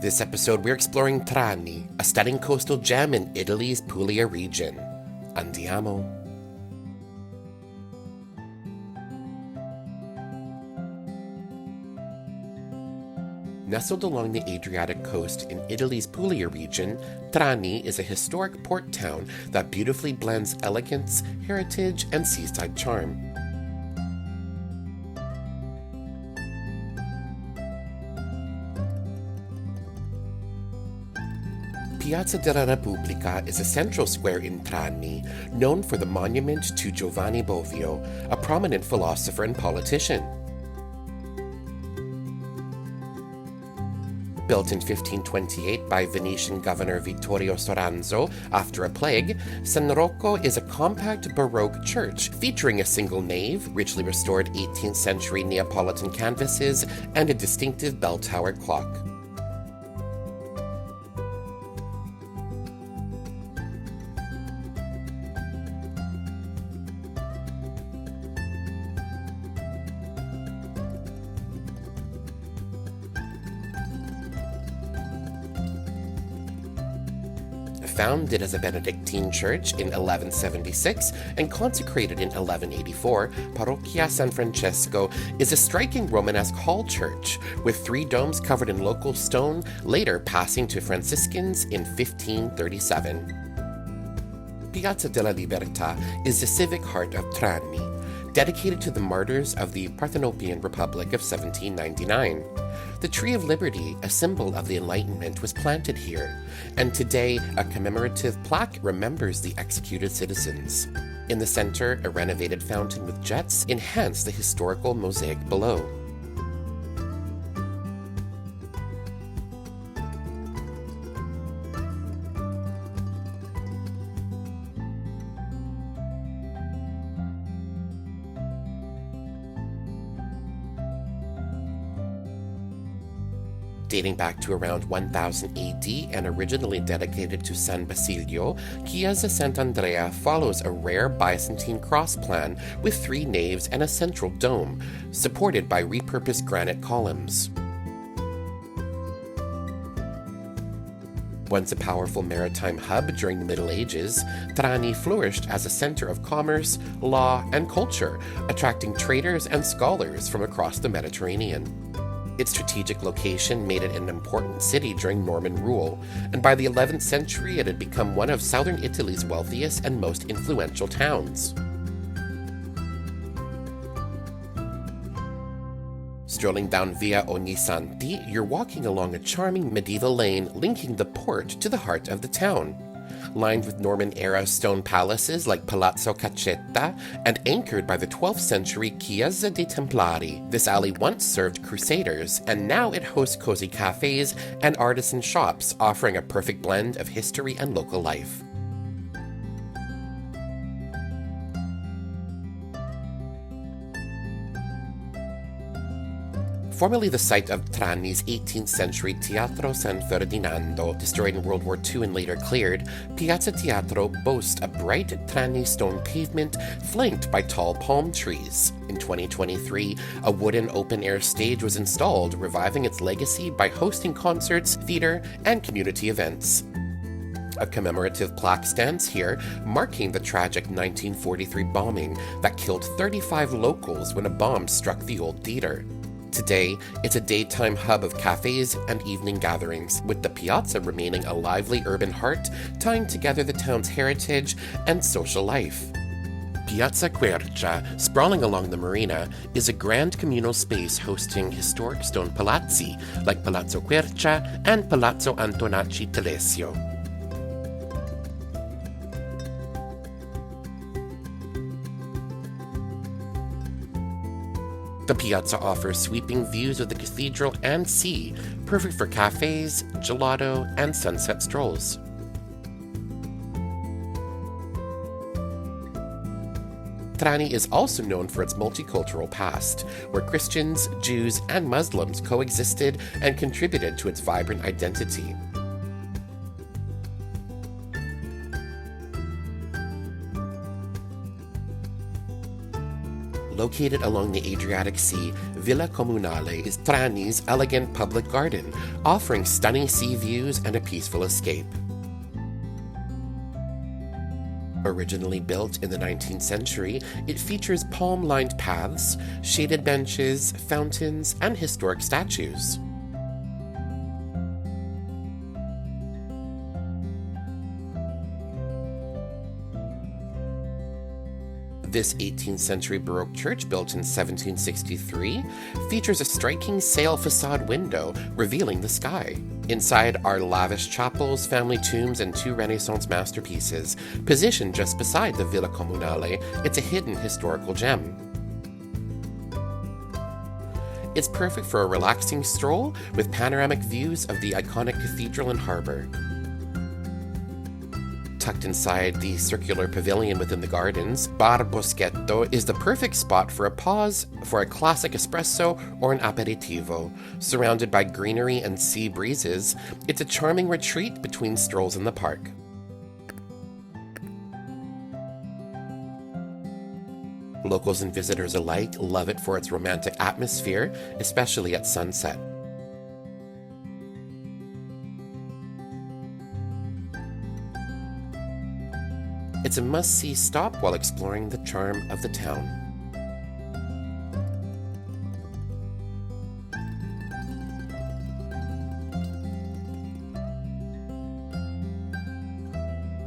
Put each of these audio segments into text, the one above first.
This episode, we're exploring Trani, a stunning coastal gem in Italy's Puglia region. Andiamo. Nestled along the Adriatic coast in Italy's Puglia region, Trani is a historic port town that beautifully blends elegance, heritage, and seaside charm. Piazza della Repubblica is a central square in Trani, known for the monument to Giovanni Bovio, a prominent philosopher and politician. Built in 1528 by Venetian governor Vittorio Soranzo after a plague, San Rocco is a compact Baroque church featuring a single nave, richly restored 18th century Neapolitan canvases, and a distinctive bell tower clock. Founded as a Benedictine church in 1176 and consecrated in 1184, Parroquia San Francesco is a striking Romanesque hall church with 3 domes covered in local stone, later passing to Franciscans in 1537. Piazza della Libertà is the civic heart of Trani, dedicated to the martyrs of the Parthenopean Republic of 1799. The Tree of Liberty, a symbol of the Enlightenment, was planted here, and today a commemorative plaque remembers the executed citizens. In the center, a renovated fountain with jets enhance the historical mosaic below. Dating back to around 1000 AD and originally dedicated to San Basilio, Chiesa Sant'Andrea follows a rare Byzantine cross plan with 3 naves and a central dome, supported by repurposed granite columns. Once a powerful maritime hub during the Middle Ages, Trani flourished as a center of commerce, law, and culture, attracting traders and scholars from across the Mediterranean. Its strategic location made it an important city during Norman rule, and by the 11th century it had become one of southern Italy's wealthiest and most influential towns. Strolling down Via Ognissanti, you're walking along a charming medieval lane linking the port to the heart of the town. Lined with Norman-era stone palaces like Palazzo Caccetta and anchored by the 12th century Chiesa dei Templari, this alley once served crusaders, and now it hosts cozy cafes and artisan shops offering a perfect blend of history and local life. Formerly the site of Trani's 18th century Teatro San Ferdinando, destroyed in World War II and later cleared, Piazza Teatro boasts a bright Trani stone pavement flanked by tall palm trees. In 2023, a wooden open-air stage was installed, reviving its legacy by hosting concerts, theater, and community events. A commemorative plaque stands here, marking the tragic 1943 bombing that killed 35 locals when a bomb struck the old theater. Today, it's a daytime hub of cafes and evening gatherings, with the piazza remaining a lively urban heart, tying together the town's heritage and social life. Piazza Quercia, sprawling along the marina, is a grand communal space hosting historic stone palazzi like Palazzo Quercia and Palazzo Antonacci Telesio. The piazza offers sweeping views of the cathedral and sea, perfect for cafes, gelato, and sunset strolls. Trani is also known for its multicultural past, where Christians, Jews, and Muslims coexisted and contributed to its vibrant identity. located along the Adriatic Sea, Villa Comunale is Trani's elegant public garden, offering stunning sea views and a peaceful escape. Originally built in the 19th century, it features palm-lined paths, shaded benches, fountains, and historic statues. This 18th century Baroque church, built in 1763, features a striking sail facade window revealing the sky. Inside are lavish chapels, family tombs, and 2 Renaissance masterpieces. Positioned just beside the Villa Comunale, it's a hidden historical gem. It's perfect for a relaxing stroll with panoramic views of the iconic cathedral and harbor. Tucked inside the circular pavilion within the gardens, Bar Boschetto is the perfect spot for a pause for a classic espresso or an aperitivo. Surrounded by greenery and sea breezes, it's a charming retreat between strolls in the park. Locals and visitors alike love it for its romantic atmosphere, especially at sunset. It's a must-see stop while exploring the charm of the town.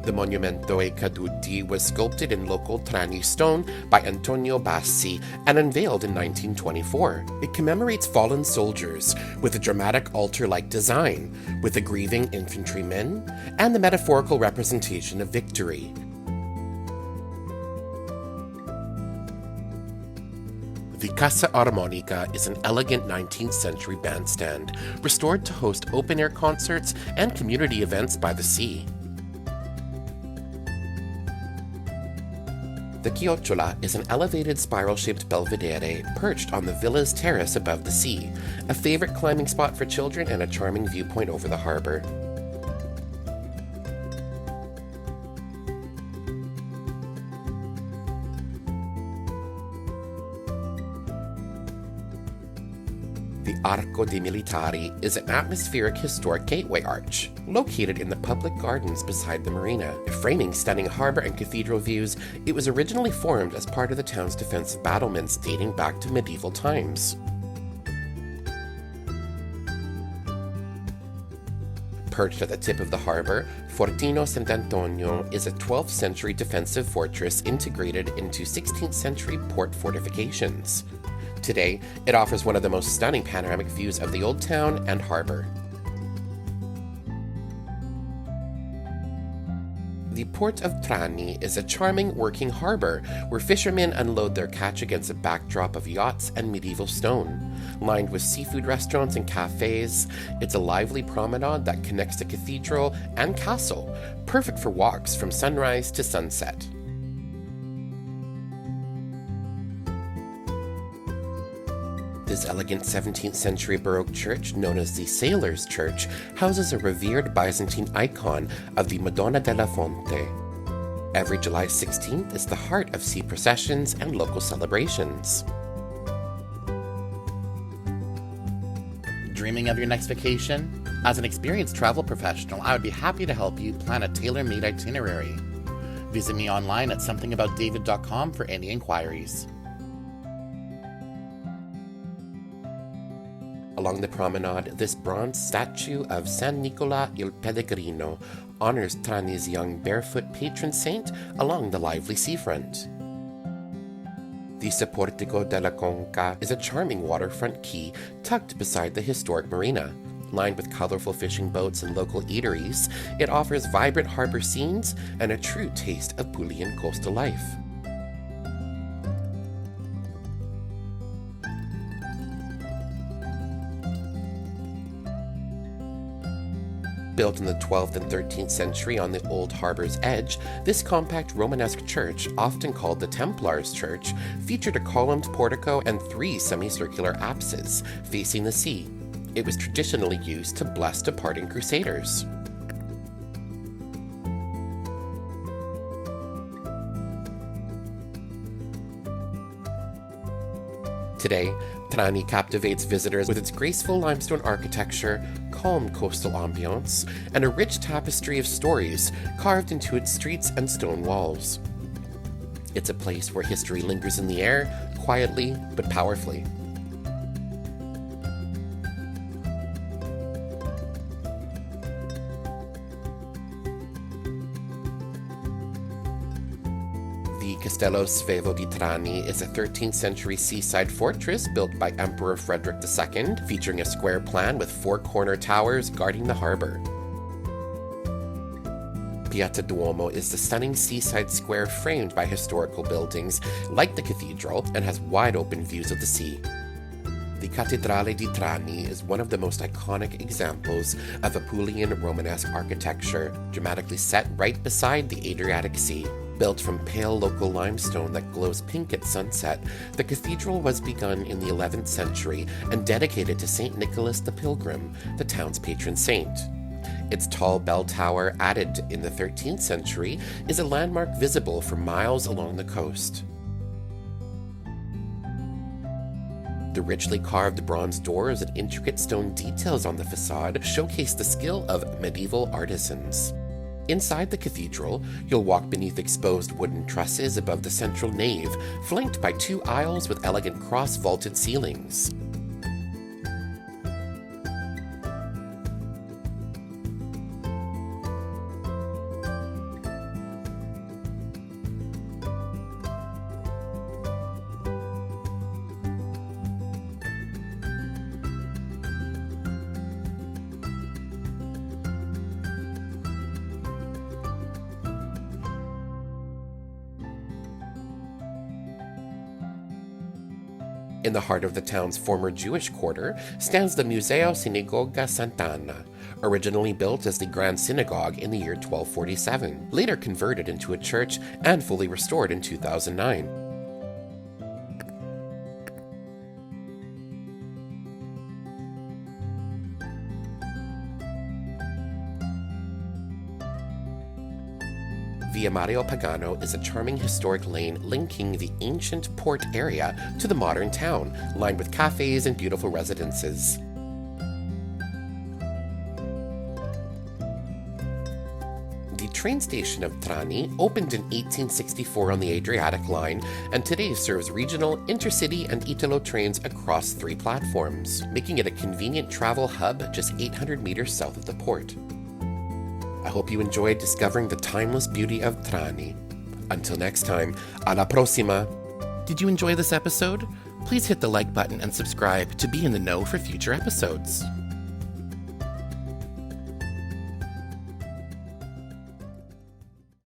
The Monumento ai Caduti was sculpted in local Trani stone by Antonio Bassi and unveiled in 1924. It commemorates fallen soldiers with a dramatic altar-like design, with the grieving infantrymen and the metaphorical representation of victory. The Casa Armonica is an elegant 19th century bandstand, restored to host open-air concerts and community events by the sea. The Chiocciola is an elevated spiral-shaped belvedere perched on the villa's terrace above the sea, a favorite climbing spot for children and a charming viewpoint over the harbor. The Arco dei Militari is an atmospheric historic gateway arch, located in the public gardens beside the marina. Framing stunning harbor and cathedral views, it was originally formed as part of the town's defensive battlements dating back to medieval times. Perched at the tip of the harbor, Fortino Sant'Antonio is a 12th century defensive fortress integrated into 16th century port fortifications. Today, it offers one of the most stunning panoramic views of the old town and harbor. The port of Trani is a charming working harbor where fishermen unload their catch against a backdrop of yachts and medieval stone. Lined with seafood restaurants and cafes, it's a lively promenade that connects the cathedral and castle, perfect for walks from sunrise to sunset. This elegant 17th century Baroque church, known as the Sailors' Church, houses a revered Byzantine icon of the Madonna della Fonte. Every July 16th is the heart of sea processions and local celebrations. Dreaming of your next vacation? As an experienced travel professional, I would be happy to help you plan a tailor-made itinerary. Visit me online at somethingaboutdavid.com for any inquiries. Along the promenade, this bronze statue of San Nicola il Pellegrino honors Trani's young barefoot patron saint along the lively seafront. The Portico della Conca is a charming waterfront quay tucked beside the historic marina. Lined with colorful fishing boats and local eateries, it offers vibrant harbor scenes and a true taste of Pulian coastal life. Built in the 12th and 13th century on the old harbor's edge, this compact Romanesque church, often called the Templars' Church, featured a columned portico and 3 semicircular apses facing the sea. It was traditionally used to bless departing crusaders. Today, Trani captivates visitors with its graceful limestone architecture, calm coastal ambiance, and a rich tapestry of stories carved into its streets and stone walls. It's a place where history lingers in the air, quietly but powerfully. The Castello Svevo di Trani is a 13th century seaside fortress built by Emperor Frederick II, featuring a square plan with 4 corner towers guarding the harbor. Piazza Duomo is the stunning seaside square framed by historical buildings like the cathedral and has wide open views of the sea. The Cattedrale di Trani is one of the most iconic examples of Apulian Romanesque architecture, dramatically set right beside the Adriatic Sea. Built from pale local limestone that glows pink at sunset, the cathedral was begun in the 11th century and dedicated to St. Nicholas the Pilgrim, the town's patron saint. Its tall bell tower, added in the 13th century, is a landmark visible for miles along the coast. The richly carved bronze doors and intricate stone details on the facade showcase the skill of medieval artisans. Inside the cathedral, you'll walk beneath exposed wooden trusses above the central nave, flanked by 2 aisles with elegant cross-vaulted ceilings. In the heart of the town's former Jewish quarter stands the Museo Sinagoga Sant'Anna, originally built as the Grand Synagogue in the year 1247, later converted into a church and fully restored in 2009. Via Mario Pagano is a charming historic lane linking the ancient port area to the modern town, lined with cafes and beautiful residences. The train station of Trani opened in 1864 on the Adriatic line and today serves regional, intercity, and Italo trains across 3 platforms, making it a convenient travel hub just 800 meters south of the port. I hope you enjoyed discovering the timeless beauty of Trani. Until next time, alla prossima! Did you enjoy this episode? Please hit the like button and subscribe to be in the know for future episodes.